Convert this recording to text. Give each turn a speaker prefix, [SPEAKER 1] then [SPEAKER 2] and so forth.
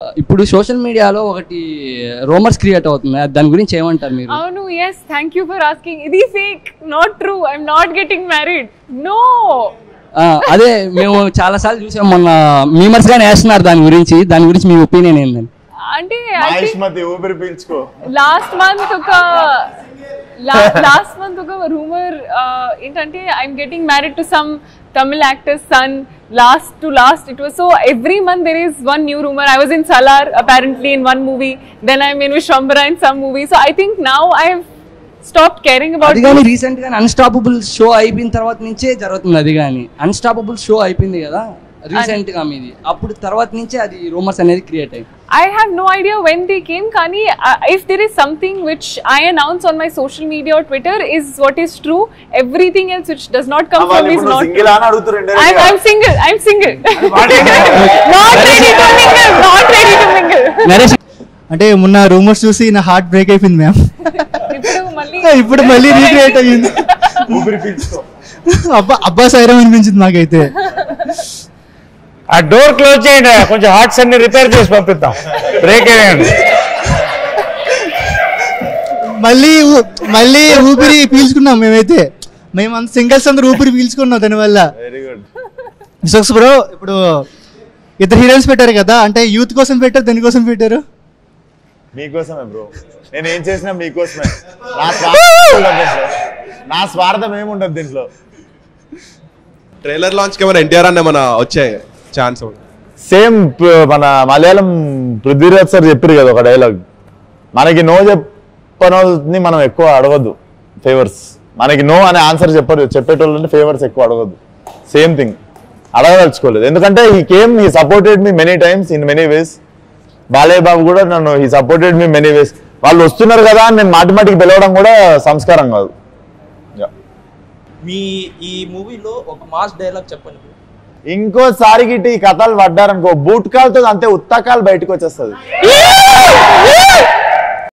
[SPEAKER 1] ఇప్పుడు సోషల్ మీడియాలో ఒకటి రూమర్స్ క్రియేట్ అవుతుంది, దాని గురించి ఏమంటారు మీరు?
[SPEAKER 2] అవును, yes, thank you for asking. ఇది fake, not true. I'm not getting married. No.
[SPEAKER 1] అదే మేము చాలా సార్లు చూసాం, మొన్న మీమర్స్ గానే వేస్తున్నారు దాని గురించి మీ ఒపీనియన్ ఏంటండి?
[SPEAKER 2] అంటే
[SPEAKER 3] ఊపిరి పీల్చుకో.
[SPEAKER 2] లాస్ట్ మంత్ ఒక రూమర్ ఏంటంటే I'm getting married to some Tamil actor's son. Last it was so every month there is one new rumor. I was in Salar apparently in one movie, then I'm in Vishwambara in some movie. So I think now I have stopped caring about
[SPEAKER 1] అది గాని recent గా unstoppable show అయిపోయిన తర్వాత నుంచే జరుగుతుంది. అది గాని unstoppable show అయిపోయింది కదా రీసెంట్ గా మీది, అప్పుడు తర్వాత నుంచే అది రూమర్స్ అనేది క్రియేట్ అయ్యింది.
[SPEAKER 2] I have no idea when they came, Kani. If there is something which I announce on my social media or Twitter is what is true, everything else which does not come from me is not true. I'm single. Not ready to mingle.
[SPEAKER 4] అంటే మొన్న rumours చూసి నా heart break అయిపోయింది ma'am. ఇప్పుడు మళ్ళీ recreate అయ్యింది. అబ్బా సైరం అనిపించింది నాకైతే.
[SPEAKER 5] ఆ డోర్ క్లోజ్ చేయండి, కొంచెం హార్ట్స్ అన్ని రిపేర్ చేసి పంపిస్తాం. బ్రేక్ అయ్యండి.
[SPEAKER 4] మళ్ళీ ఊపిరి పీల్చుకున్నాం మేమైతే. మేము అంత సింగిల్స్ అందరూ ఊపిరి పీల్చుకున్నాం దానివల్ల. విశ్వక్స్ బ్రో, ఇప్పుడు ఇద్దరు హీరోయిన్స్ పెట్టారు కదా, అంటే యూత్ కోసం పెట్టారు, దేనికోసం పెట్టారు?
[SPEAKER 3] మీకోసమే బ్రో, నేను ఏం చేసినా మీకోసమే. నా స్వార్థం ఏముండదు దీంట్లో.
[SPEAKER 6] ట్రైలర్ లాంచ్ కి ఏమైనా ఎన్టీఆర్ అన్న ఏమైనా వచ్చాయి ఛాన్స్?
[SPEAKER 3] సేమ్ మన మలయాళం పృథ్వీరాజ్ సార్ చెప్పారు కదా ఒక డైలాగ్, మనకి నో చెప్పని మనం ఎక్కువ అడగద్దు ఫేవర్స్. మనకి నో అనే ఆన్సర్ చెప్పేటోళ్ళంటే ఫేవర్స్ ఎక్కువ అడగద్దు. సేమ్ థింగ్, అడగదలుచుకోలేదు. ఎందుకంటే he supported me many times in many ways. Balayya Babu కూడా నన్ను he supported me many ways. వాళ్ళు వస్తున్నారు కదా అని నేను మాటిమాటికి పిలవడం కూడా సంస్కారం కాదు.
[SPEAKER 7] మీ ఈ మూవీలో ఒక మాస్ డైలాగ్ చెప్పండి.
[SPEAKER 3] ఇంకోసారి గిట్టి ఈ కథలు పడ్డారనుకో, బూట్ కాలుతో అంతే ఉత్తకాలు బయటకు వచ్చేస్తుంది.